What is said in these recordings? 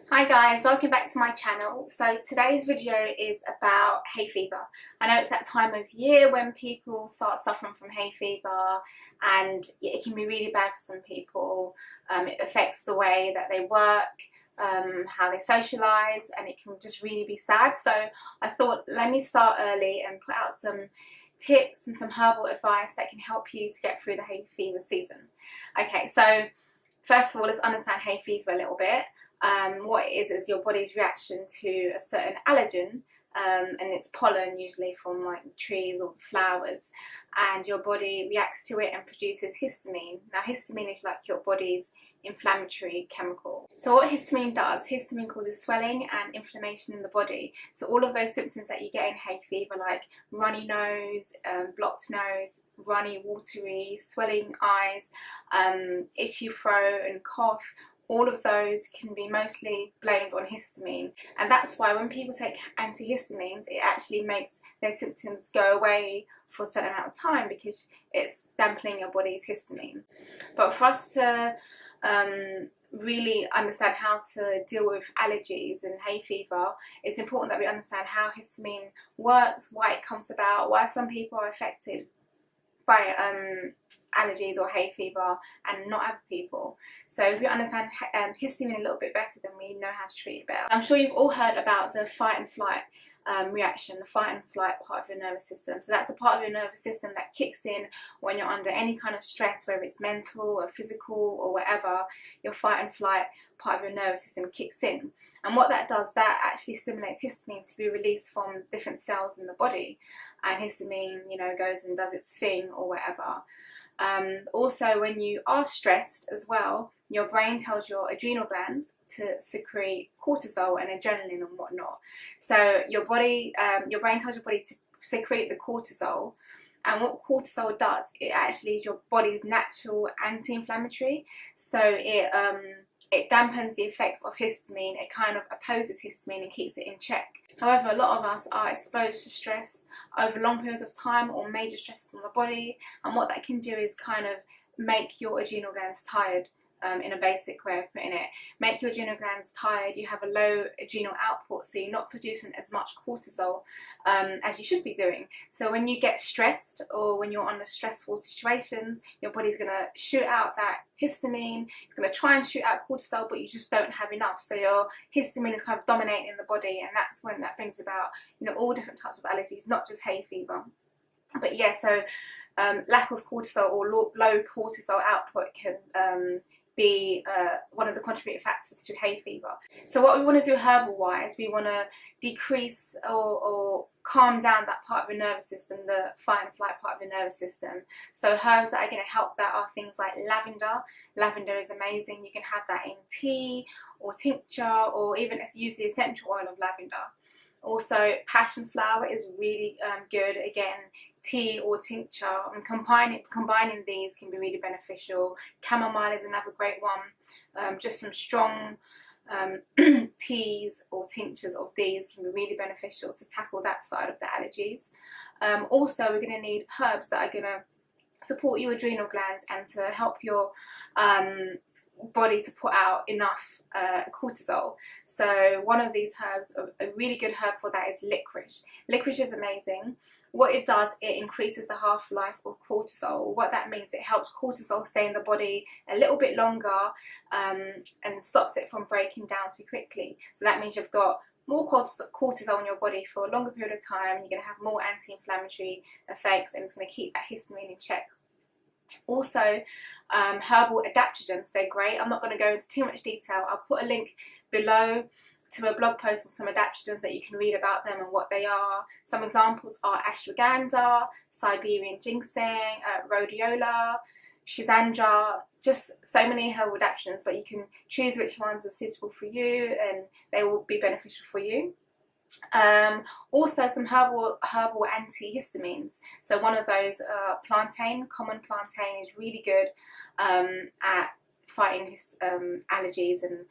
Hi guys, welcome back to my channel. So today's video is about hay fever. I know it's that time of year when people start suffering from hay fever, and it can be really bad for some people. It affects the way that they work, how they socialise, and it can just really be sad. So I thought, let me start early and put out some tips and some herbal advice that can help you to get through the hay fever season. Okay, so first of all, let's understand hay fever a little bit. What it is your body's reaction to a certain allergen, and it's pollen usually from like the trees or the flowers, and your body reacts to it and produces histamine. Now histamine is like your body's inflammatory chemical. So what histamine does, histamine causes swelling and inflammation in the body. So all of those symptoms that you get in hay fever, like runny nose, blocked nose, runny, watery, swelling eyes, itchy throat and cough, all of those can be mostly blamed on histamine. And that's why when people take antihistamines, it actually makes their symptoms go away for a certain amount of time because it's dampening your body's histamine. But for us to really understand how to deal with allergies and hay fever, it's important that we understand how histamine works, why it comes about, why some people are affected by allergies or hay fever and not other people. So if we understand histamine a little bit better, then we know how to treat it better. I'm sure you've all heard about the fight and flight reaction, the fight and flight part of your nervous system. So that's the part of your nervous system that kicks in when you're under any kind of stress, whether it's mental or physical or whatever. Your fight and flight part of your nervous system kicks in, and what that does, that actually stimulates histamine to be released from different cells in the body, and histamine, you know, goes and does its thing or whatever. Also, when you are stressed as well, your brain tells your adrenal glands to secrete cortisol and adrenaline and whatnot. So your brain tells your body to secrete the cortisol, and what cortisol does, it actually is your body's natural anti-inflammatory. So it dampens the effects of histamine. It kind of opposes histamine and keeps it in check. However, a lot of us are exposed to stress over long periods of time or major stresses on the body, and what that can do is kind of make your adrenal glands tired. In a basic way of putting it, make your adrenal glands tired. You have a low adrenal output, so you're not producing as much cortisol as you should be doing. So when you get stressed or when you're under stressful situations, your body's going to shoot out that histamine. It's going to try and shoot out cortisol, but you just don't have enough. So your histamine is kind of dominating the body, and that's when that brings about, you know, all different types of allergies, not just hay fever. But yeah, so lack of cortisol or low cortisol output can be one of the contributing factors to hay fever. So what we want to do herbal wise, we want to decrease or calm down that part of your nervous system, the fight and flight part of your nervous system. So herbs that are going to help that are things like lavender. Lavender is amazing. You can have that in tea or tincture, or even use the essential oil of lavender. Also, passion flower is really good. Again, tea or tincture, and combining these can be really beneficial. Chamomile is another great one. Just some strong teas or tinctures of these can be really beneficial to tackle that side of the allergies. Also, we're going to need herbs that are going to support your adrenal glands and to help your body to put out enough cortisol. So one of these herbs, a really good herb for that, is licorice. Licorice is amazing. What it does, it increases the half-life of cortisol. What that means, it helps cortisol stay in the body a little bit longer and stops it from breaking down too quickly. So that means you've got more cortisol in your body for a longer period of time. You're going to have more anti-inflammatory effects, and it's going to keep that histamine in check. Also, herbal adaptogens, they're great. I'm not going to go into too much detail. I'll put a link below to a blog post on some adaptogens that you can read about them and what they are. Some examples are ashwagandha, Siberian ginseng, rhodiola, schizandra, just so many herbal adaptogens, but you can choose which ones are suitable for you and they will be beneficial for you. Also some herbal antihistamines. So one of those, plantain, common plantain, is really good at fighting allergies and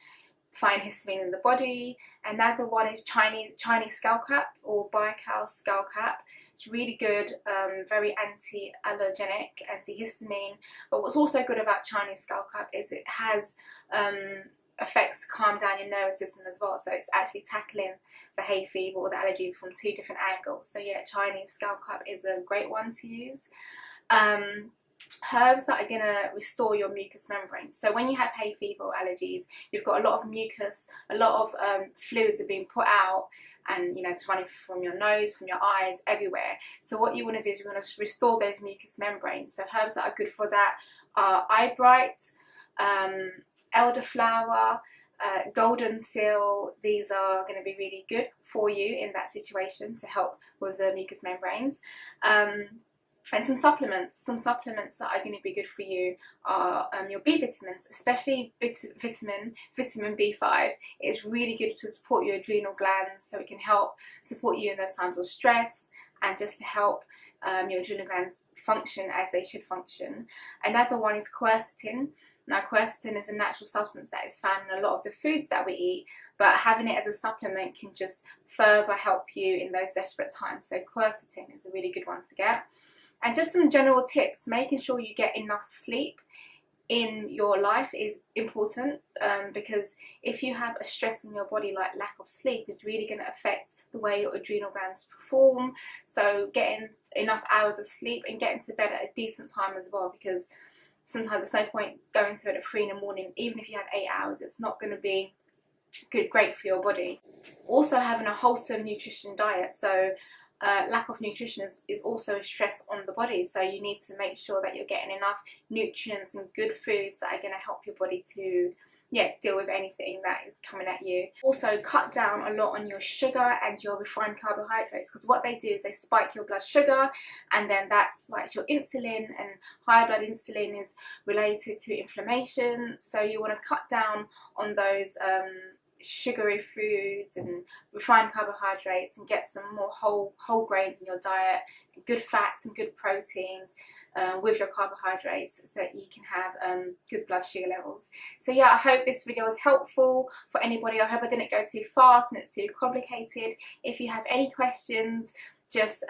fighting histamine in the body. Another one is Chinese skullcap or Baikal skullcap. It's really good, very anti-allergenic, antihistamine. But what's also good about Chinese skullcap is it has effects to calm down your nervous system as well. So it's actually tackling the hay fever or the allergies from 2 different angles. So yeah, Chinese skullcap is a great one to use. Herbs that are going to restore your mucous membrane. So when you have hay fever or allergies, you've got a lot of mucus, a lot of fluids are being put out, and you know, it's running from your nose, from your eyes, everywhere. So what you want to do is you want to restore those mucous membranes. So herbs that are good for that are eyebright, elderflower, golden seal. These are going to be really good for you in that situation to help with the mucous membranes. And some supplements that are going to be good for you are your B vitamins, especially vitamin B5. It's really good to support your adrenal glands, so it can help support you in those times of stress and just to help your adrenal glands function as they should function. Another one is quercetin. Now, quercetin is a natural substance that is found in a lot of the foods that we eat, but having it as a supplement can just further help you in those desperate times. So quercetin is a really good one to get. And just some general tips: making sure you get enough sleep in your life is important, because if you have a stress in your body like lack of sleep, it's really going to affect the way your adrenal glands perform. So getting enough hours of sleep and getting to bed at a decent time as well, because sometimes there's no point going to bed at 3 in the morning. Even if you have 8 hours, it's not going to be great for your body. Also, having a wholesome nutrition diet. So lack of nutrition is also a stress on the body, so you need to make sure that you're getting enough nutrients and good foods that are going to help your body to deal with anything that is coming at you. Also, cut down a lot on your sugar and your refined carbohydrates, because what they do is they spike your blood sugar, and then that spikes your insulin, and high blood insulin is related to inflammation. So you want to cut down on those sugary foods and refined carbohydrates, and get some more whole grains in your diet, good fats and good proteins with your carbohydrates, so that you can have good blood sugar levels. So yeah, I hope this video was helpful for anybody. I hope I didn't go too fast and it's too complicated. If you have any questions, just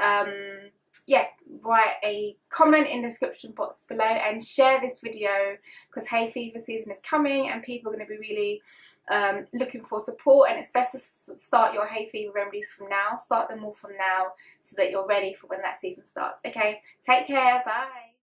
write a comment in the description box below and share this video, because hay fever season is coming and people are going to be really looking for support, and it's best to start your hay fever remedies from now. Start them all from now so that you're ready for when that season starts. Okay, take care, bye.